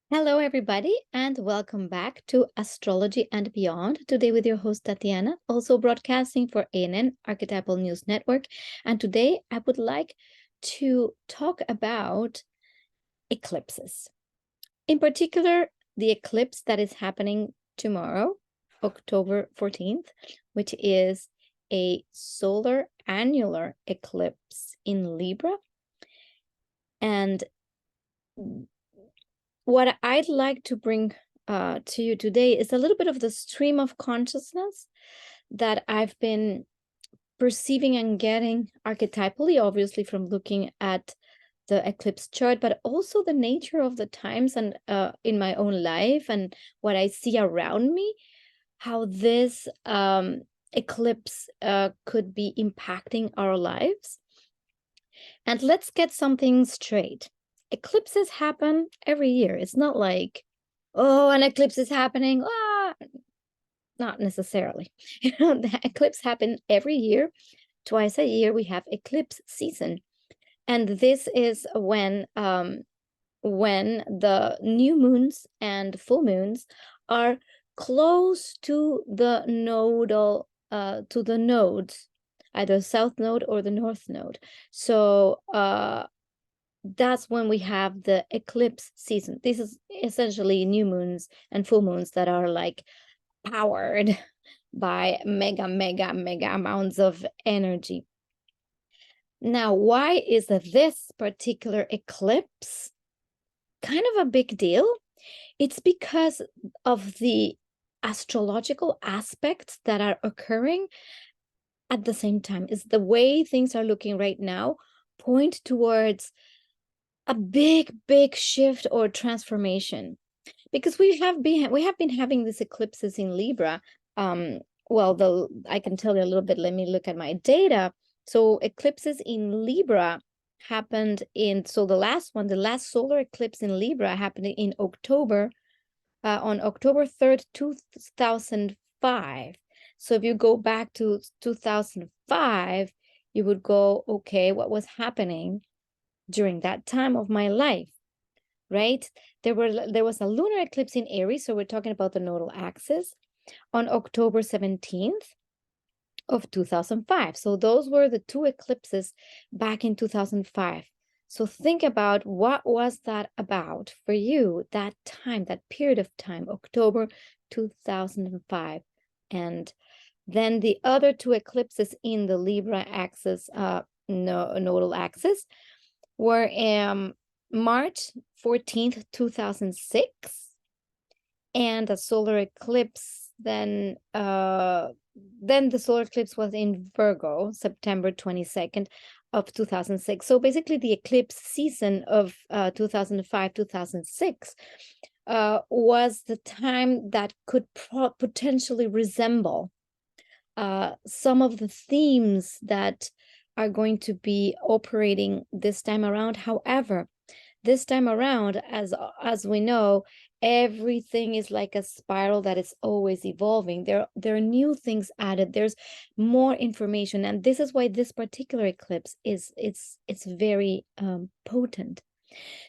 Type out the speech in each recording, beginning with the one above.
Hello, everybody, and welcome back to Astrology and Beyond. Today with your host, Tatiana, also broadcasting for ANN, Archetypal News Network. And today I would like to talk about eclipses. In particular, the eclipse that is happening tomorrow, October 14th, which is a solar annular eclipse in Libra. And what I'd like to bring to you today is a little bit of the stream of consciousness that I've been perceiving and getting archetypally, obviously from looking at the eclipse chart, but also the nature of the times and in my own life and what I see around me, how this eclipse could be impacting our lives. And let's get something straight. Eclipses happen every year. It's not like, oh, an eclipse is happening. Ah, not necessarily. The eclipse happen every year. Twice a year, we have eclipse season. And this is when the new moons and full moons are close to the nodal, to the nodes, either south node or the north node. So that's when we have the eclipse season. This is essentially new moons and full moons that are like powered by mega amounts of energy. Now, why is this particular eclipse kind of a big deal? It's because of the astrological aspects that are occurring at the same time. Is the way things are looking right now point towards a big shift or transformation, because we have been having these eclipses in Libra. Well, I can tell you a little bit. Let me look at my data. So eclipses in Libra happened so the last solar eclipse in Libra happened in October, on October 3rd, 2005. So if you go back to 2005, you would go, okay, what was happening during that time of my life, right? There was a lunar eclipse in Aries, so we're talking about the nodal axis, on October 17th of 2005. So those were the two eclipses back in 2005. So think about what was that about for you, that time, that period of time, October 2005. And then the other two eclipses in the Libra axis, nodal axis, were March 14th, 2006, and a solar eclipse. Then the solar eclipse was in Virgo, September 22nd of 2006. So basically the eclipse season of 2005, 2006 was the time that could potentially resemble some of the themes that are going to be operating this time around. However, this time around, as we know, everything is like a spiral that is always evolving. There are new things added. There's more information, and this is why this particular eclipse it's very potent.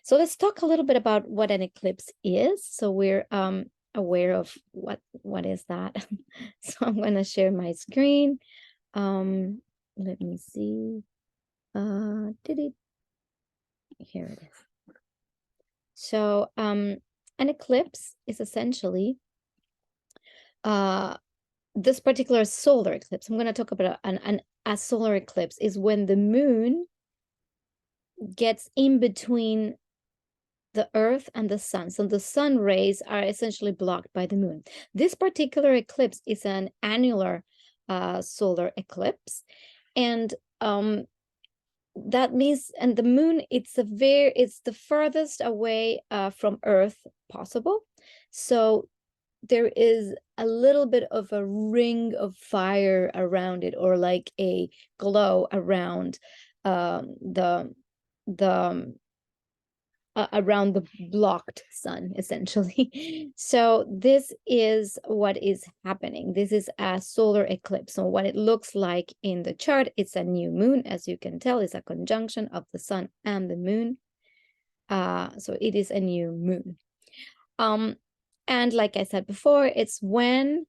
So let's talk a little bit about what an eclipse is, so we're aware of what is that. So I'm going to share my screen. Let me see. Here it is. So an eclipse is essentially this particular solar eclipse. I'm going to talk about a solar eclipse is when the moon gets in between the earth and the sun. So the sun rays are essentially blocked by the moon. This particular eclipse is an annular solar eclipse, and that means, and the moon, it's the furthest away from Earth possible. So there is a little bit of a ring of fire around it, or like a glow around around the blocked sun, essentially. So this is what is happening. This is a solar eclipse. So what it looks like in the chart, it's a new moon. As you can tell, it's a conjunction of the sun and the moon. So it is a new moon. And like I said before, it's when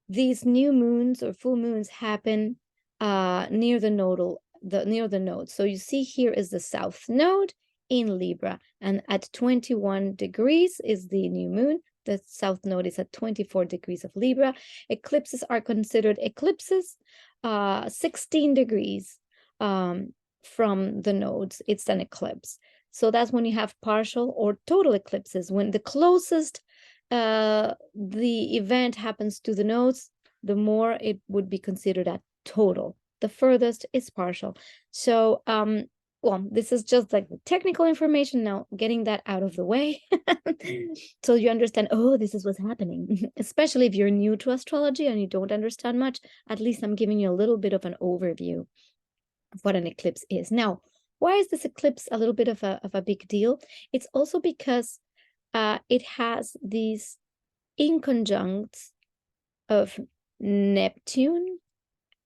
these new moons or full moons happen near the node. So you see here is the south node in Libra, and at 21 degrees is the new moon. The south node is at 24 degrees of Libra. Eclipses are considered eclipses 16 degrees from the nodes. It's an eclipse. So that's when you have partial or total eclipses. When the closest the event happens to the nodes, the more it would be considered a total. The furthest is partial. So, well, this is just like the technical information now, getting that out of the way. So you understand, oh, this is what's happening. Especially if you're new to astrology and you don't understand much, at least I'm giving you a little bit of an overview of what an eclipse is. Now, why is this eclipse a little bit of a big deal? It's also because it has these inconjuncts of Neptune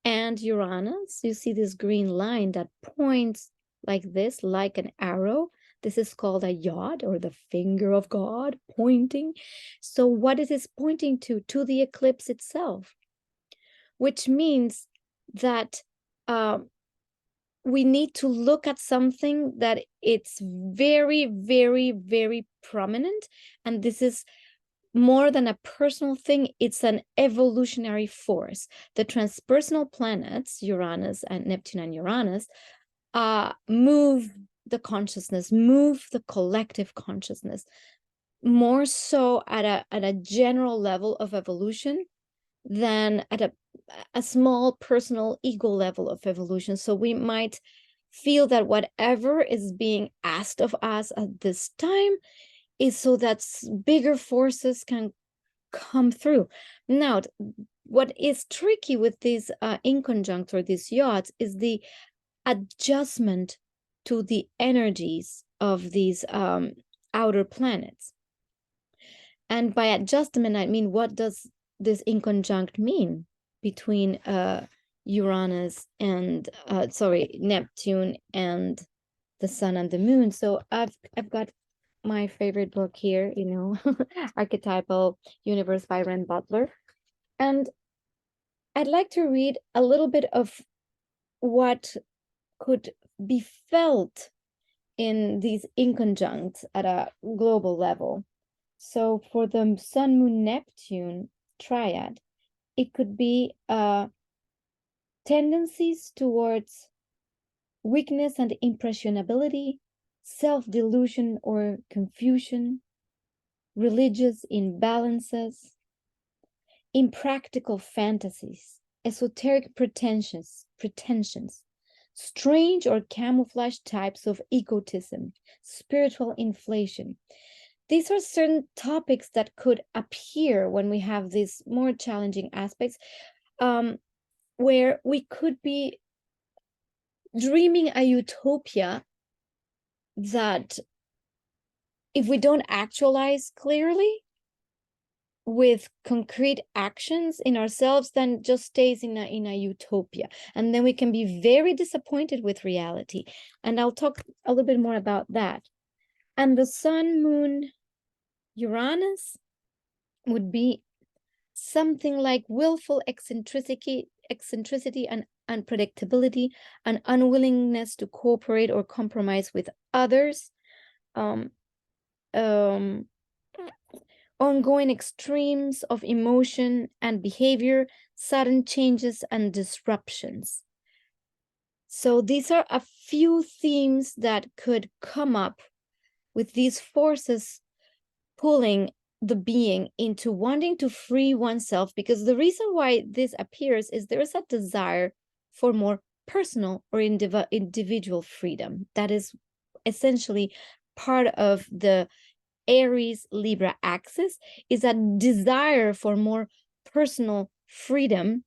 and Uranus. You see this green line that points like this, like an arrow. This is called a yod, or the finger of God pointing. So what is this pointing to? To the eclipse itself, which means that we need to look at something that it's very, very, very prominent. And this is more than a personal thing, it's an evolutionary force. The transpersonal planets, Uranus and Neptune and Uranus, move the consciousness, move the collective consciousness, more so at a general level of evolution than at a small personal ego level of evolution. So we might feel that whatever is being asked of us at this time is so that bigger forces can come through. Now, what is tricky with these inconjuncts or these yods is the adjustment to the energies of these outer planets. And by adjustment, I mean, what does this inconjunct mean between Uranus and Neptune and the sun and the moon? So I've got my favorite book here, you know, Archetypal Universe by Ren Butler. And I'd like to read a little bit of what could be felt in these inconjuncts at a global level. So for the Sun, Moon, Neptune triad, it could be tendencies towards weakness and impressionability, self-delusion or confusion, religious imbalances, impractical fantasies, esoteric pretensions, strange or camouflaged types of egotism, spiritual inflation. These are certain topics that could appear when we have these more challenging aspects, where we could be dreaming a utopia that, if we don't actualize clearly with concrete actions in ourselves, then just stays in a utopia. And then we can be very disappointed with reality. And I'll talk a little bit more about that. And the Sun, Moon, Uranus would be something like willful eccentricity and unpredictability, an unwillingness to cooperate or compromise with others, ongoing extremes of emotion and behavior, sudden changes and disruptions. So these are a few themes that could come up with these forces pulling the being into wanting to free oneself, because the reason why this appears is there is a desire for more personal or individual freedom. That is essentially part of the Aries Libra axis, is a desire for more personal freedom,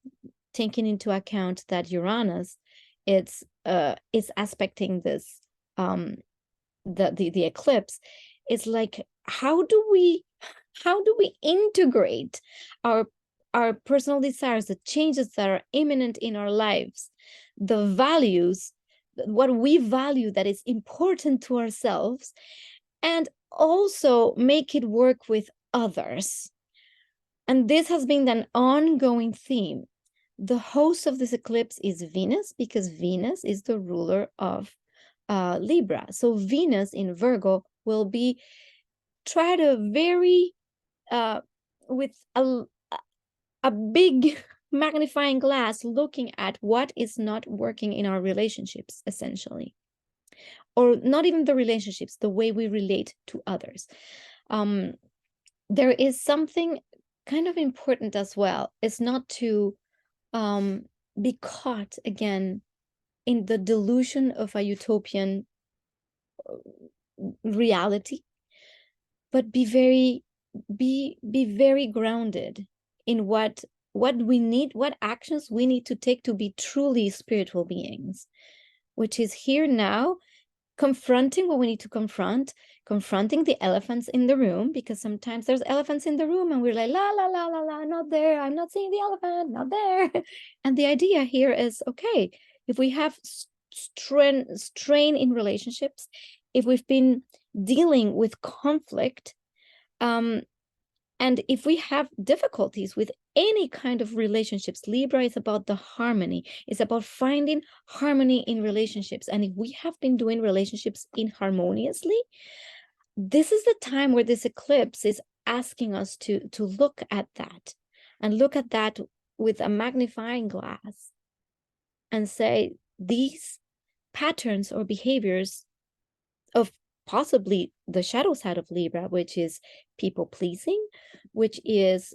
taking into account that Uranus is aspecting this the eclipse. It's like, how do we integrate our personal desires, the changes that are imminent in our lives, the values, what we value that is important to ourselves, and also make it work with others. And this has been an ongoing theme. The host of this eclipse is Venus, because Venus is the ruler of Libra. So Venus in Virgo will be try to very with a big magnifying glass looking at what is not working in our relationships, essentially, or not even the relationships, the way we relate to others. There is something kind of important as well. It's not to be caught again in the delusion of a utopian reality, but be very grounded in what we need, what actions we need to take to be truly spiritual beings, which is here now, confronting what we need to confronting the elephants in the room, because sometimes there's elephants in the room and we're like, la, la, la, la, la, not there. I'm not seeing the elephant, not there. And the idea here is, okay, if we have strain in relationships, if we've been dealing with conflict, and if we have difficulties with any kind of relationships, Libra is about the harmony. It's about finding harmony in relationships. And if we have been doing relationships inharmoniously, this is the time where this eclipse is asking us to look at that, and look at that with a magnifying glass and say, these patterns or behaviors of possibly the shadow side of Libra, which is people pleasing, which is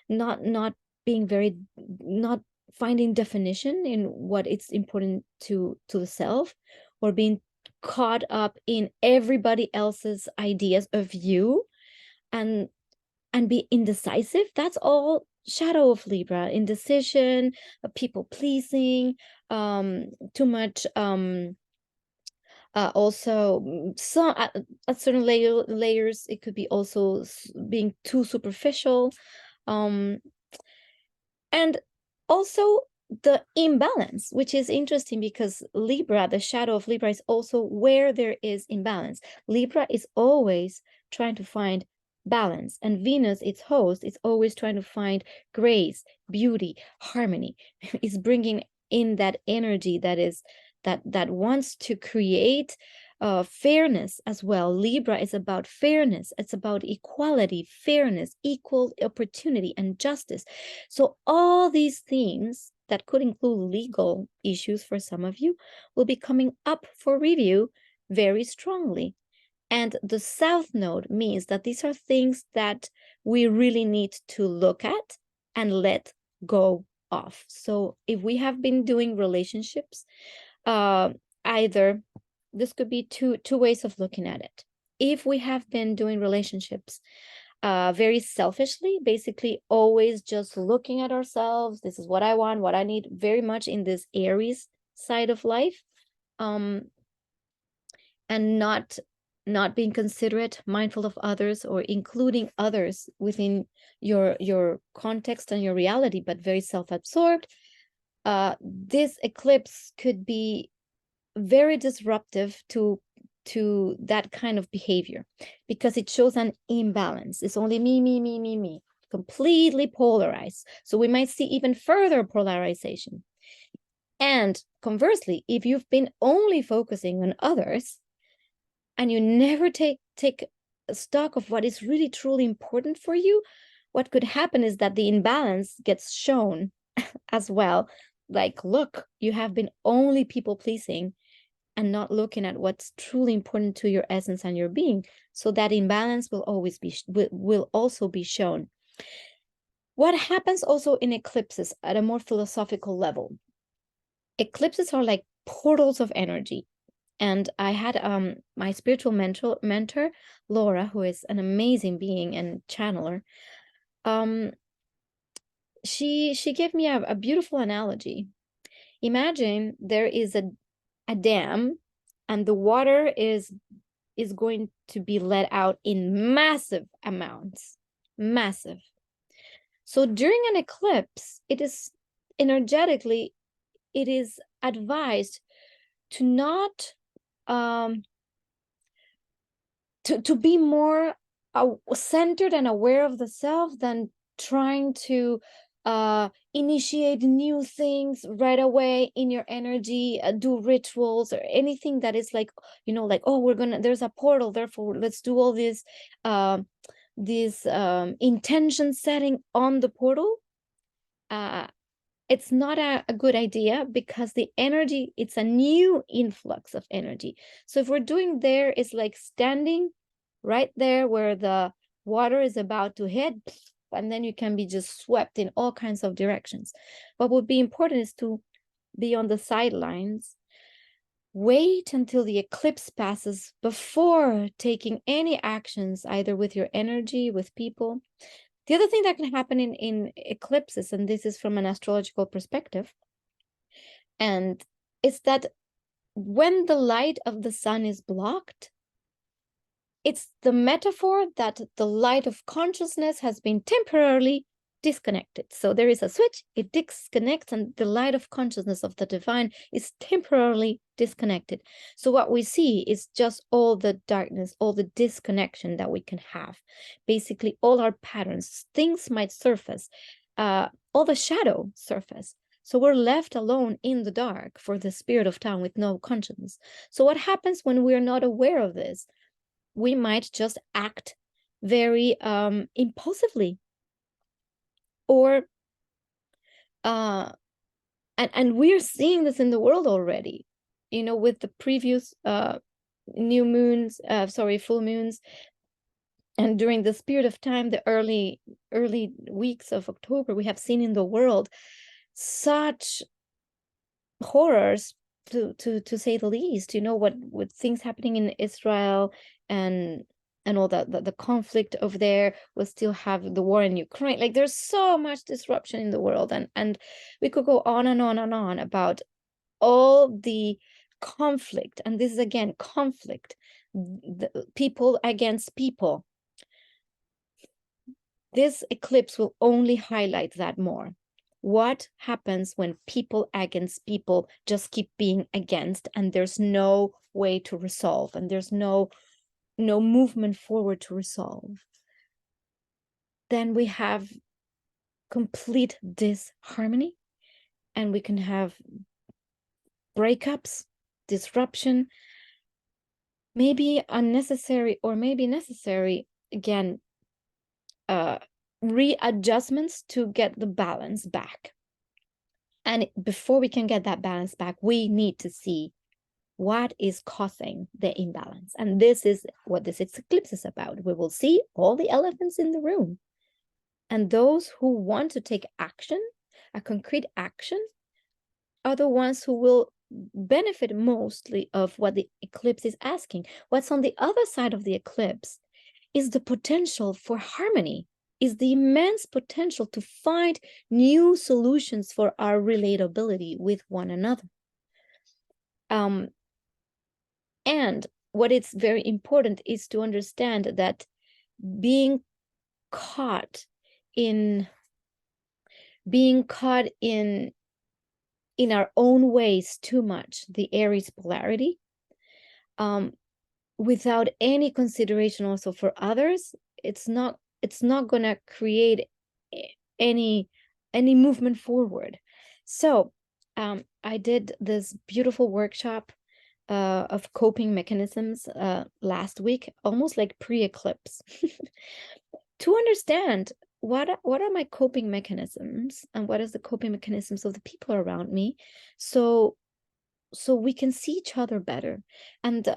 not being very, not finding definition in what it's important to the self, or being caught up in everybody else's ideas of you, and be indecisive. That's all shadow of Libra. Indecision, people pleasing, too much also some at certain layers it could be also being too superficial, and also the imbalance, which is interesting because Libra, the shadow of Libra, is also where there is imbalance. Libra is always trying to find balance, and Venus, its host, is always trying to find grace, beauty, harmony. Is bringing in that energy that is that wants to create fairness as well. Libra is about fairness. It's about equality, fairness, equal opportunity, and justice. So all these themes that could include legal issues for some of you will be coming up for review very strongly. And the South Node means that these are things that we really need to look at and let go of. So if we have been doing relationships, either this could be two ways of looking at it. If we have been doing relationships very selfishly, basically always just looking at ourselves, this is what I want, what I need, very much in this Aries side of life, and not being considerate, mindful of others, or including others within your context and your reality, but very self-absorbed, this eclipse could be very disruptive to that kind of behavior, because it shows an imbalance. It's only me, completely polarized. So we might see even further polarization. And conversely, if you've been only focusing on others and you never take stock of what is really truly important for you, what could happen is that the imbalance gets shown as well. Like, look, you have been only people pleasing and not looking at what's truly important to your essence and your being. So that imbalance will always be will also be shown. What happens also in eclipses at a more philosophical level? Eclipses are like portals of energy. And I had my spiritual mentor, Laura, who is an amazing being and channeler. She gave me a beautiful analogy. Imagine there is a dam, and the water is going to be let out in massive amounts, massive. So during an eclipse, it is energetically, it is advised to not to be more centered and aware of the self than trying to initiate new things right away in your energy, do rituals or anything that is like, you know, like, oh, there's a portal, therefore let's do all this intention setting on the portal. It's not a good idea, because the energy, it's a new influx of energy. So if we're doing there, it's like standing right there where the water is about to hit, and then you can be just swept in all kinds of directions. What would be important is to be on the sidelines, wait until the eclipse passes before taking any actions, either with your energy, with people. The other thing that can happen in eclipses, and this is from an astrological perspective, and it's that when the light of the sun is blocked, it's the metaphor that the light of consciousness has been temporarily disconnected. So there is a switch, it disconnects, and the light of consciousness of the divine is temporarily disconnected. So what we see is just all the darkness, all the disconnection that we can have. Basically, all our patterns, things might surface, all the shadow surface. So we're left alone in the dark for the spirit of time with no consciousness. So what happens when we're not aware of this? We might just act very impulsively, or and we're seeing this in the world already, you know, with the previous new moons, full moons, and during the spirit of time, the early weeks of October, we have seen in the world such horrors, to say the least. You know, what with things happening in Israel and all the conflict over there. We'll still have the war in Ukraine. Like, there's so much disruption in the world, and we could go on and on and on about all the conflict. And this is again conflict, the people against people. This eclipse will only highlight that more. What happens when people against people just keep being against, and there's no way to resolve, and there's no movement forward to resolve? Then we have complete disharmony, and we can have breakups, disruption, maybe unnecessary or maybe necessary, again, readjustments to get the balance back. And before we can get that balance back, we need to see what is causing the imbalance. And this is what this eclipse is about. We will see all the elephants in the room. And those who want to take action, a concrete action, are the ones who will benefit mostly of what the eclipse is asking. What's on the other side of the eclipse is the potential for harmony, is the immense potential to find new solutions for our relatability with one another. And what is very important is to understand that being caught in our own ways too much, the Aries polarity, without any consideration also for others, it's not going to create any movement forward. So I did this beautiful workshop of coping mechanisms last week, almost like pre-eclipse, to understand what are my coping mechanisms, and what is the coping mechanisms of the people around me, so we can see each other better. And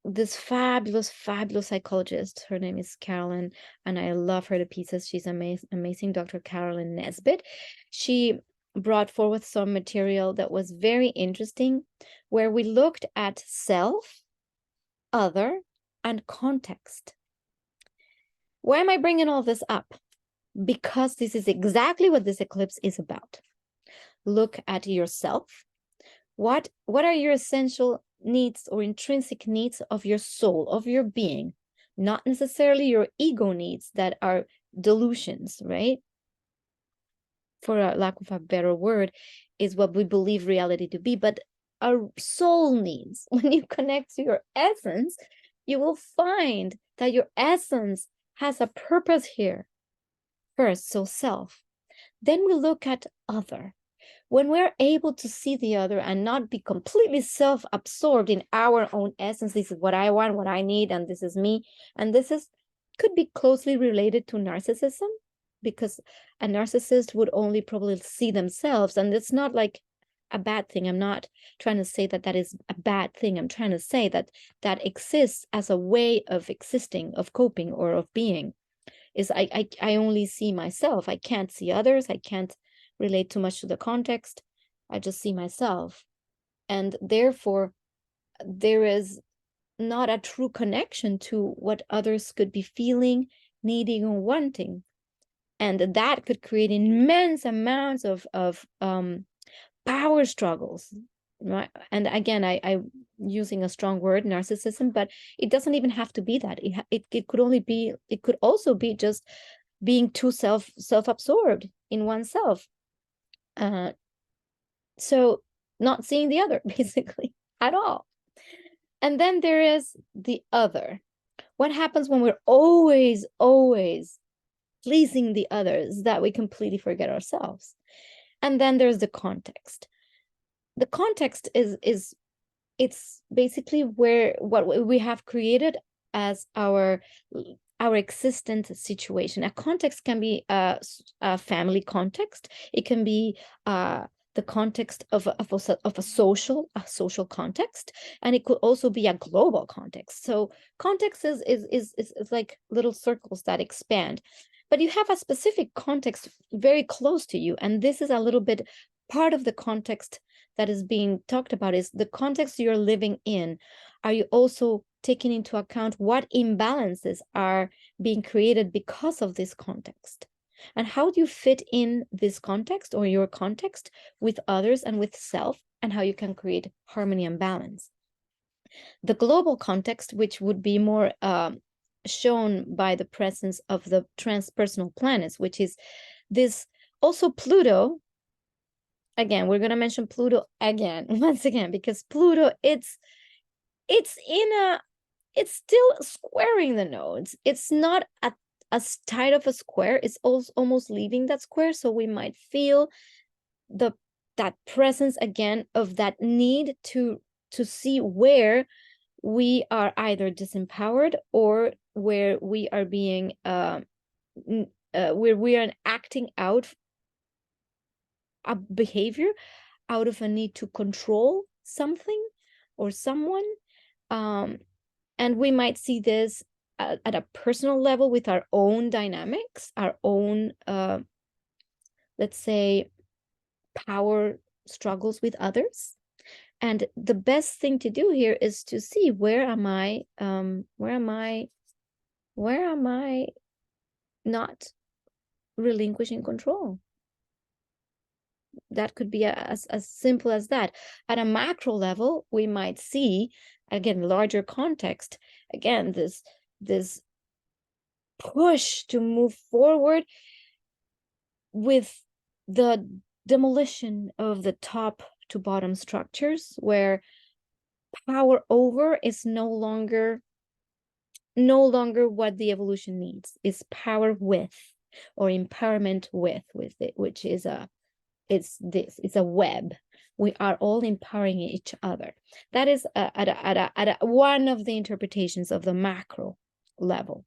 this fabulous psychologist, her name is Carolyn, and I love her to pieces. She's amazing, Dr. Carolyn Nesbitt. She brought forward some material that was very interesting, where we looked at self, other, and context. Why am I bringing all this up? Because this is exactly what this eclipse is about. Look at yourself. What are your essential needs or intrinsic needs of your soul, of your being? Not necessarily your ego needs that are delusions, right? For a lack of a better word, is what we believe reality to be. But our soul needs, when you connect to your essence, you will find that your essence has a purpose here. First, so self. Then we look at other. When we're able to see the other and not be completely self-absorbed in our own essence, this is what I want, what I need, and this is me, and this is could be closely related to narcissism, because a narcissist would only probably see themselves, and it's not like a bad thing. I'm not trying to say that that is a bad thing. I'm trying to say that that exists as a way of existing, of coping, or of being. Is I only see myself. I can't see others. I can't relate too much to the context. I just see myself. And therefore, there is not a true connection to what others could be feeling, needing, or wanting. And that could create immense amounts of power struggles. Right? And again, I'm using a strong word, narcissism, but it doesn't even have to be that. It could only be, it could also be just being too self-absorbed in oneself. So not seeing the other, basically, at all. And then there is the other. What happens when we're always pleasing the others, that we completely forget ourselves? And then there's the context. The context is it's basically where what we have created as our existent situation. A context can be a family context. It can be the context of a social context, and it could also be a global context. So context is like little circles that expand, but you have a specific context very close to you, and this is a little bit part of the context that is being talked about. Is the context you're living in. Are you also taking into account what imbalances are being created because of this context? And how do you fit in this context, or your context, with others and with self, and how you can create harmony and balance? The global context, which would be more shown by the presence of the transpersonal planets, which is this also Pluto. Again, we're going to mention Pluto again, once again, because Pluto, it's still squaring the nodes. It's not as tight of a square. It's also almost leaving that square. So we might feel that presence again of that need to see where we are either disempowered, or where we are being where we are acting out a behavior out of a need to control something or someone. And we might see this at a personal level with our own dynamics, our own, let's say, power struggles with others. And the best thing to do here is to see, where am I not relinquishing control? That could be as simple as that. At a macro level, we might see, again, larger context, again, this push to move forward with the demolition of the top to bottom structures, where power over is no longer what the evolution needs. Is power with, or empowerment with it, which is it's a web. We are all empowering each other. That is at one of the interpretations of the macro level.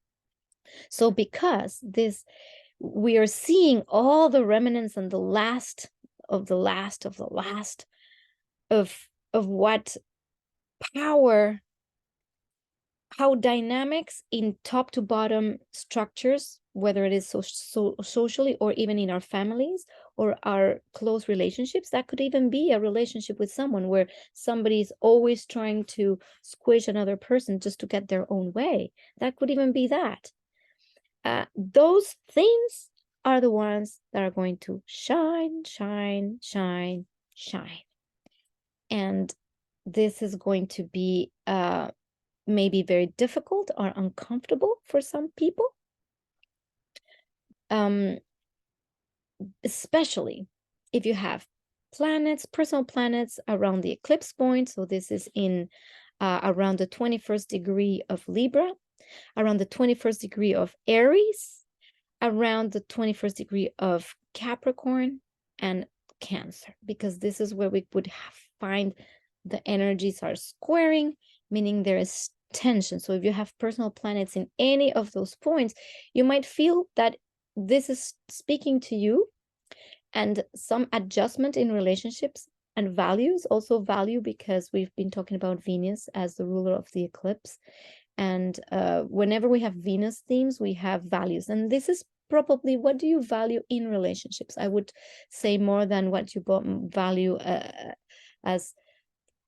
So because this, we are seeing all the remnants and the last of what power, how dynamics in top to bottom structures, whether it is socially, or even in our families or our close relationships. That could even be a relationship with someone where somebody is always trying to squish another person just to get their own way. That could even be that. Those things are the ones that are going to shine. And this is going to be maybe very difficult or uncomfortable for some people. Especially if you have planets, personal planets, around the eclipse point. So this is in around the 21st degree of Libra. around the 21st degree of Aries, around the 21st degree of Capricorn and Cancer, because this is where we would find the energies are squaring, meaning there is tension. So if you have personal planets in any of those points, you might feel that this is speaking to you, and some adjustment in relationships and values, also value, because we've been talking about Venus as the ruler of the eclipse. And whenever we have Venus themes, we have values. And this is probably, what do you value in relationships? I would say more than what you value as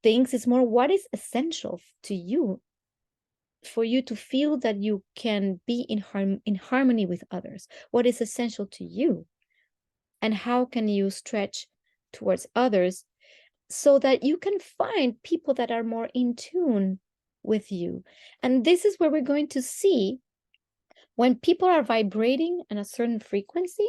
things. It's more what is essential to you, for you to feel that you can be in harmony with others. What is essential to you? And how can you stretch towards others so that you can find people that are more in tune with you? And this is where we're going to see when people are vibrating in a certain frequency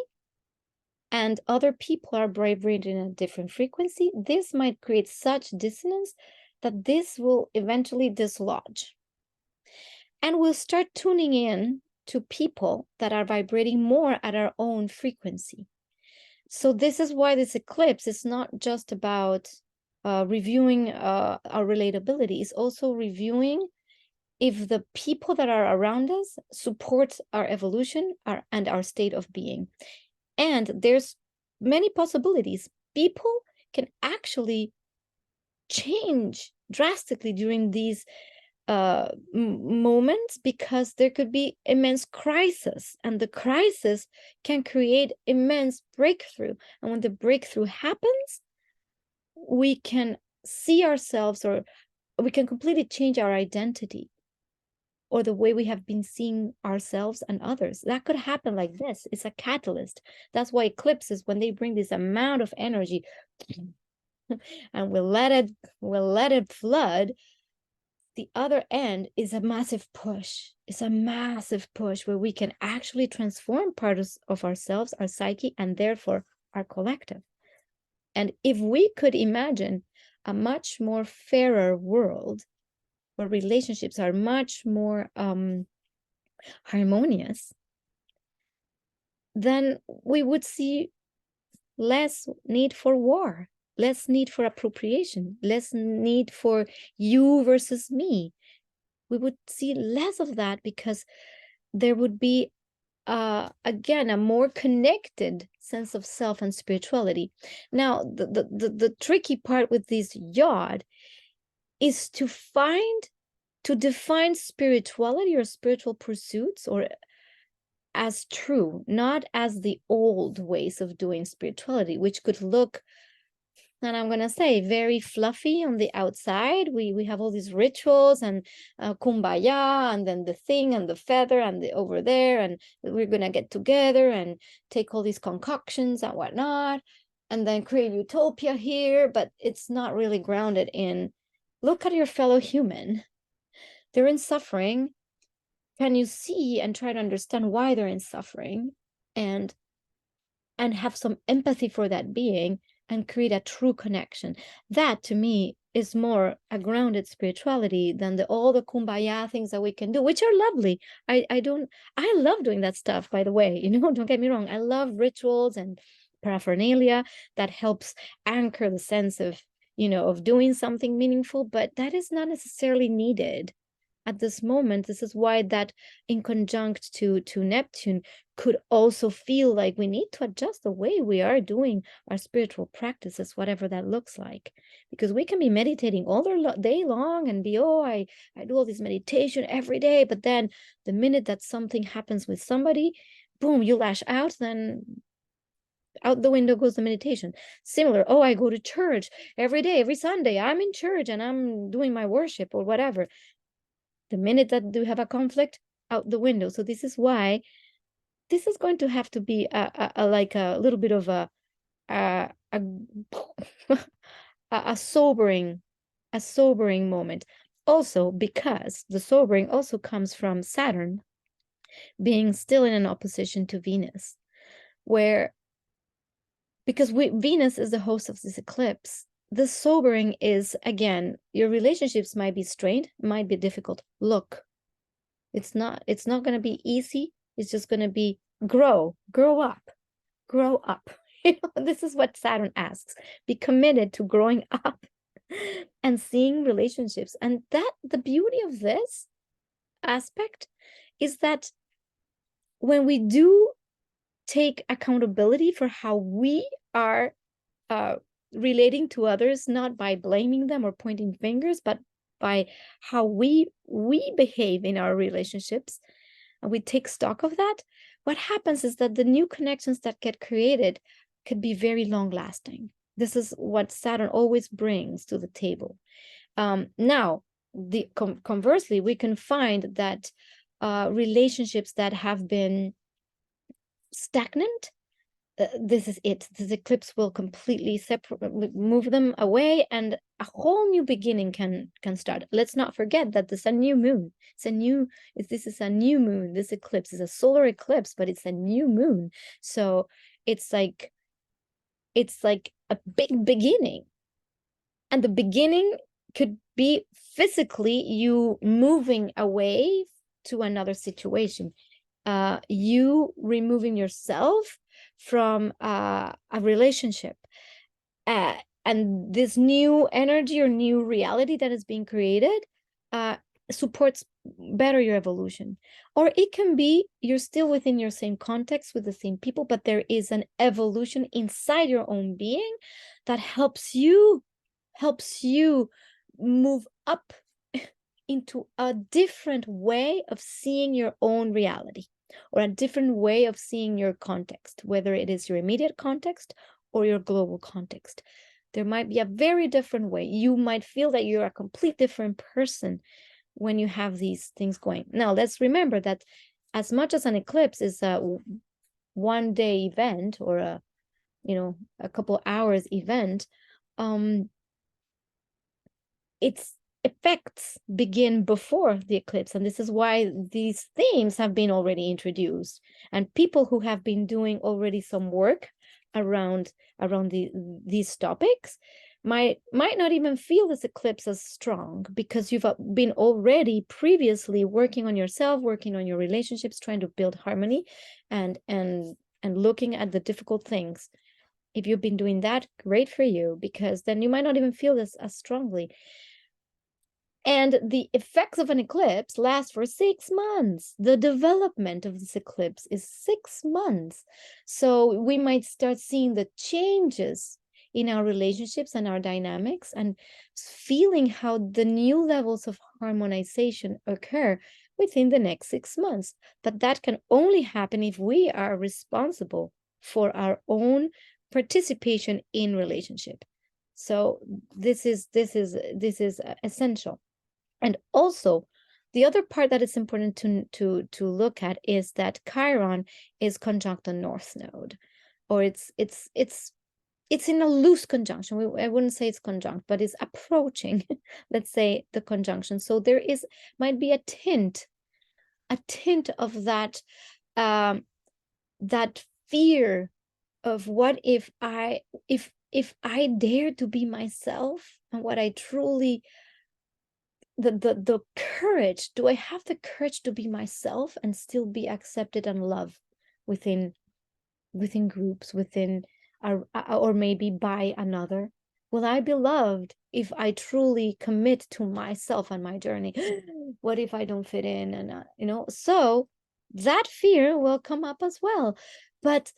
and other people are vibrating in a different frequency, this might create such dissonance that this will eventually dislodge. And we'll start tuning in to people that are vibrating more at our own frequency. So this is why this eclipse is not just about reviewing our relatability. It's also reviewing if the people that are around us support our evolution and our state of being. And there's many possibilities. People can actually change drastically during these moments, because there could be immense crisis, and the crisis can create immense breakthrough. And when the breakthrough happens, we can see ourselves, or we can completely change our identity or the way we have been seeing ourselves and others. That could happen like this. It's a catalyst. That's why eclipses, when they bring this amount of energy and we'll let it flood, the other end is a massive push. It's a massive push where we can actually transform parts of ourselves, our psyche, and therefore our collective. And if we could imagine a much more fairer world where relationships are much more harmonious, then we would see less need for war, less need for appropriation, less need for you versus me. We would see less of that, because there would be, again, a more connected sense of self and spirituality. Now, the tricky part with this yod is to define spirituality or spiritual pursuits or as true, not as the old ways of doing spirituality, which could look, and I'm going to say, very fluffy on the outside. We have all these rituals and kumbaya, and then the thing and the feather and the over there, and we're going to get together and take all these concoctions and whatnot, and then create utopia here. But it's not really grounded in, look at your fellow human. They're in suffering. Can you see and try to understand why they're in suffering, and have some empathy for that being, and create a true connection? That, to me, is more a grounded spirituality than all the kumbaya things that we can do, which are lovely. I love doing that stuff, by the way, don't get me wrong. I love rituals and paraphernalia that helps anchor the sense of, of doing something meaningful, but that is not necessarily needed at this moment. This is why that in conjunct to Neptune could also feel like we need to adjust the way we are doing our spiritual practices, whatever that looks like. Because we can be meditating all day long and be, I do all this meditation every day, but then the minute that something happens with somebody, boom, you lash out, then out the window goes the meditation. Similar, I go to church every day, every Sunday, I'm in church and I'm doing my worship or whatever. The minute that you have a conflict, out the window. So this is why this is going to have to be like a little bit of a sobering moment. Also, because the sobering also comes from Saturn being still in an opposition to Venus, because Venus is the host of this eclipse. The sobering is, again, your relationships might be strained, might be difficult. Look, It's not going to be easy. It's just going to be grow up. You know, this is what Saturn asks. Be committed to growing up and seeing relationships. And that the beauty of this aspect is that when we do take accountability for how we are relating to others, not by blaming them or pointing fingers, but by how we behave in our relationships, and we take stock of that, what happens is that the new connections that get created could be very long lasting. This is what Saturn always brings to the table. Now, conversely, we can find that relationships that have been stagnant, this is it. This eclipse will completely move them away, and a whole new beginning can start. Let's not forget that this is a new moon. This is a new moon. This eclipse is a solar eclipse, but it's a new moon. So it's like a big beginning. And the beginning could be physically you moving away to another situation, you removing yourself from a relationship, and this new energy or new reality that is being created supports better your evolution. Or it can be you're still within your same context with the same people, but there is an evolution inside your own being that helps you move up into a different way of seeing your own reality, or a different way of seeing your context, whether it is your immediate context or your global context. There might be a very different way. You might feel that you're a complete different person when you have these things going. Now, let's remember that as much as an eclipse is a one-day event or a couple hours event, its effects begin before the eclipse, and this is why these themes have been already introduced, and people who have been doing already some work around these topics might not even feel this eclipse as strong, because you've been already previously working on yourself, working on your relationships, trying to build harmony and looking at the difficult things. If you've been doing that, great for you, because then you might not even feel this as strongly. And the effects of an eclipse last for 6 months. The development of this eclipse is 6 months. So we might start seeing the changes in our relationships and our dynamics, and feeling how the new levels of harmonization occur within the next 6 months. But that can only happen if we are responsible for our own participation in relationship. So this is essential. And also, the other part that is important to look at is that Chiron is conjunct the North Node, or it's in a loose conjunction. I wouldn't say it's conjunct, but it's approaching, let's say, the conjunction. So there might be a tint of that that fear of what if I dare to be myself, and what I truly, the courage, do I have the courage to be myself and still be accepted and loved within groups, or maybe by another? Will I be loved if I truly commit to myself and my journey? What if I don't fit in? And so that fear will come up as well. But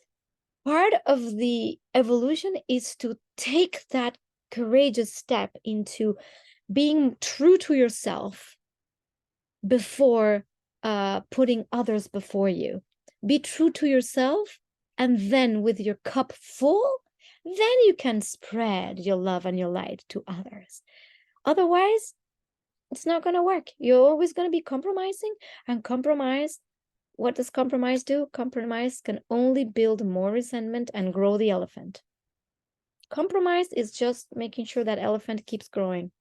part of the evolution is to take that courageous step into being true to yourself before putting others before you. Be true to yourself, and then with your cup full, then you can spread your love and your light to others. Otherwise, it's not going to work. You're always going to be compromising, and compromise, what does compromise do? Compromise can only build more resentment and grow the elephant. Compromise is just making sure that elephant keeps growing.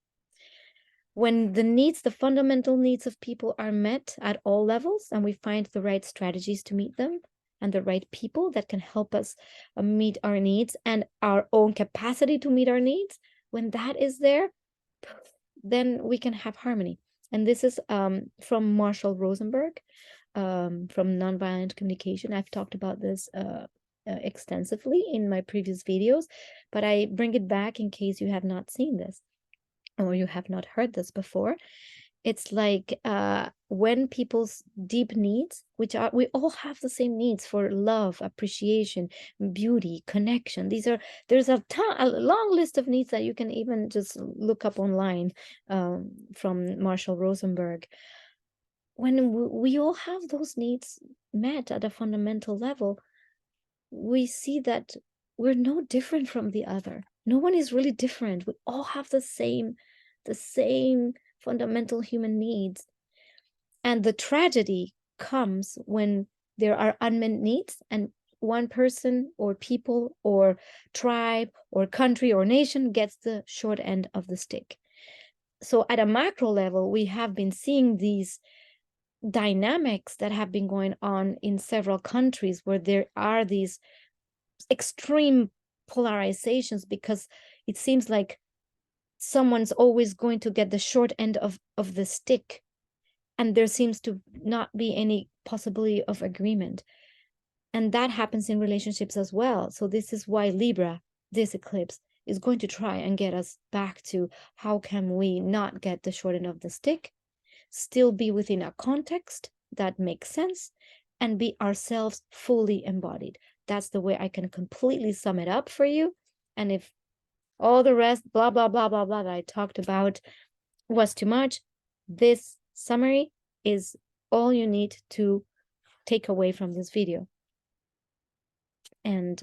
When the fundamental needs of people are met at all levels, and we find the right strategies to meet them, and the right people that can help us meet our needs and our own capacity to meet our needs, when that is there, then we can have harmony. And this is from Marshall Rosenberg, from Nonviolent Communication. I've talked about this extensively in my previous videos, but I bring it back in case you have not seen this or you have not heard this before. It's like when people's deep needs, which are, we all have the same needs for love, appreciation, beauty, connection. There's a long list of needs that you can even just look up online, from Marshall Rosenberg. When we all have those needs met at a fundamental level, we see that we're no different from the other. No one is really different. We all have the same fundamental human needs. And the tragedy comes when there are unmet needs and one person or people or tribe or country or nation gets the short end of the stick. So at a macro level, we have been seeing these dynamics that have been going on in several countries where there are these extreme polarizations, because it seems like someone's always going to get the short end of the stick, and there seems to not be any possibility of agreement. And that happens in relationships as well. So this is why Libra, this eclipse, is going to try and get us back to how can we not get the short end of the stick, still be within a context that makes sense, and be ourselves fully embodied. That's the way I can completely sum it up for you. And if all the rest, blah, blah, blah, blah, blah, that I talked about was too much, this summary is all you need to take away from this video and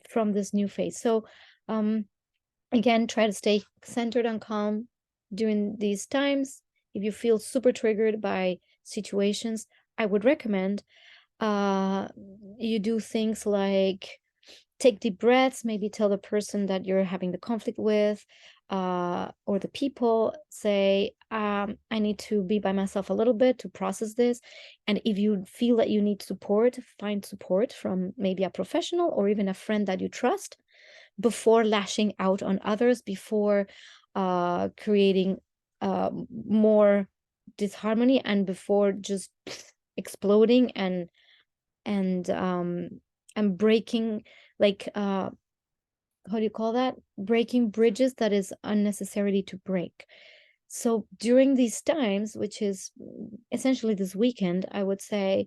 from this new phase. So again, try to stay centered and calm during these times. If you feel super triggered by situations, I would recommend you do things like take deep breaths, maybe tell the person that you're having the conflict with, or the people, say, I need to be by myself a little bit to process this. And if you feel that you need support, find support from maybe a professional or even a friend that you trust, before lashing out on others, before creating more disharmony, and before just exploding and breaking, like how do you call that, breaking bridges that is unnecessary to break. So during these times, which is essentially this weekend, I would say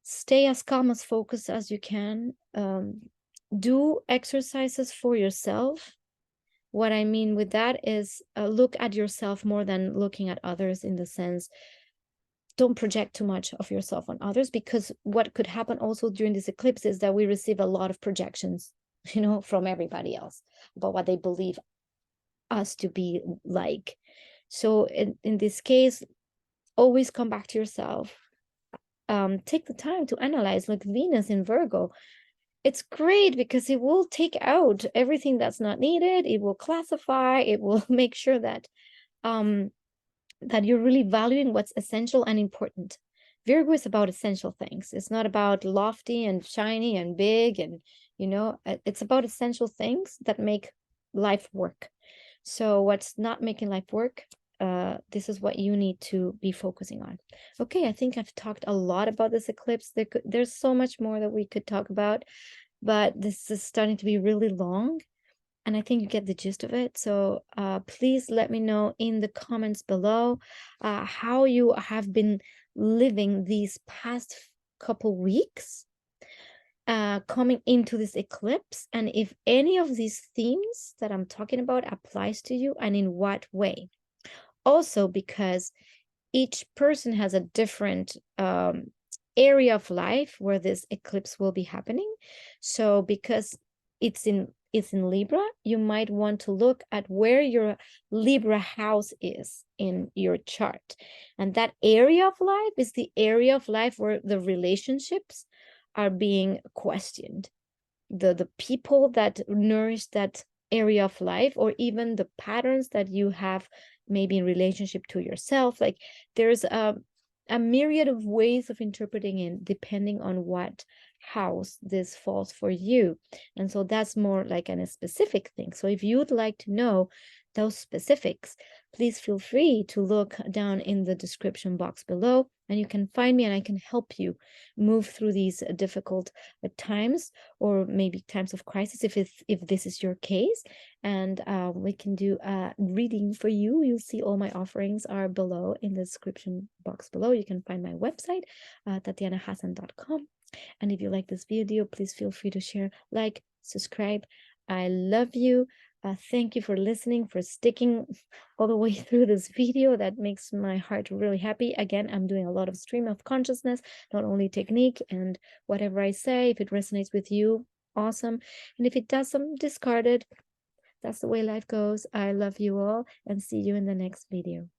stay as calm, as focused as you can. Do exercises for yourself. What I mean with that is look at yourself more than looking at others, in the sense, don't project too much of yourself on others, because what could happen also during this eclipse is that we receive a lot of projections, from everybody else about what they believe us to be like. So in this case, always come back to yourself. Take the time to analyze, like Venus in Virgo. It's great because it will take out everything that's not needed. It will classify, it will make sure that that you're really valuing what's essential and important. Virgo is about essential things. It's not about lofty and shiny and big, and it's about essential things that make life work. So what's not making life work, this is what you need to be focusing on. Okay, I think I've talked a lot about this eclipse. There's so much more that we could talk about, but this is starting to be really long, and I think you get the gist of it. So please let me know in the comments below how you have been living these past couple weeks coming into this eclipse, and if any of these themes that I'm talking about applies to you, and in what way. Also, because each person has a different area of life where this eclipse will be happening. So because it's in Libra, you might want to look at where your Libra house is in your chart. And that area of life is the area of life where the relationships are being questioned. The people that nourish that area of life, or even the patterns that you have maybe in relationship to yourself. Like there's a myriad of ways of interpreting it depending on what house this falls for you. And so that's more like a specific thing. So if you'd like to know those specifics, please feel free to look down in the description box below, and you can find me and I can help you move through these difficult times, or maybe times of crisis if this is your case. And we can do a reading for you. You'll see all my offerings are below in the description box below. You can find my website, tatianahassan.com. And if you like this video, please feel free to share, like, subscribe. I love you. Thank you for listening, for sticking all the way through this video. That makes my heart really happy. Again, I'm doing a lot of stream of consciousness, not only technique, and whatever I say, if it resonates with you, awesome. And if it doesn't, discard it. That's the way life goes. I love you all, and see you in the next video.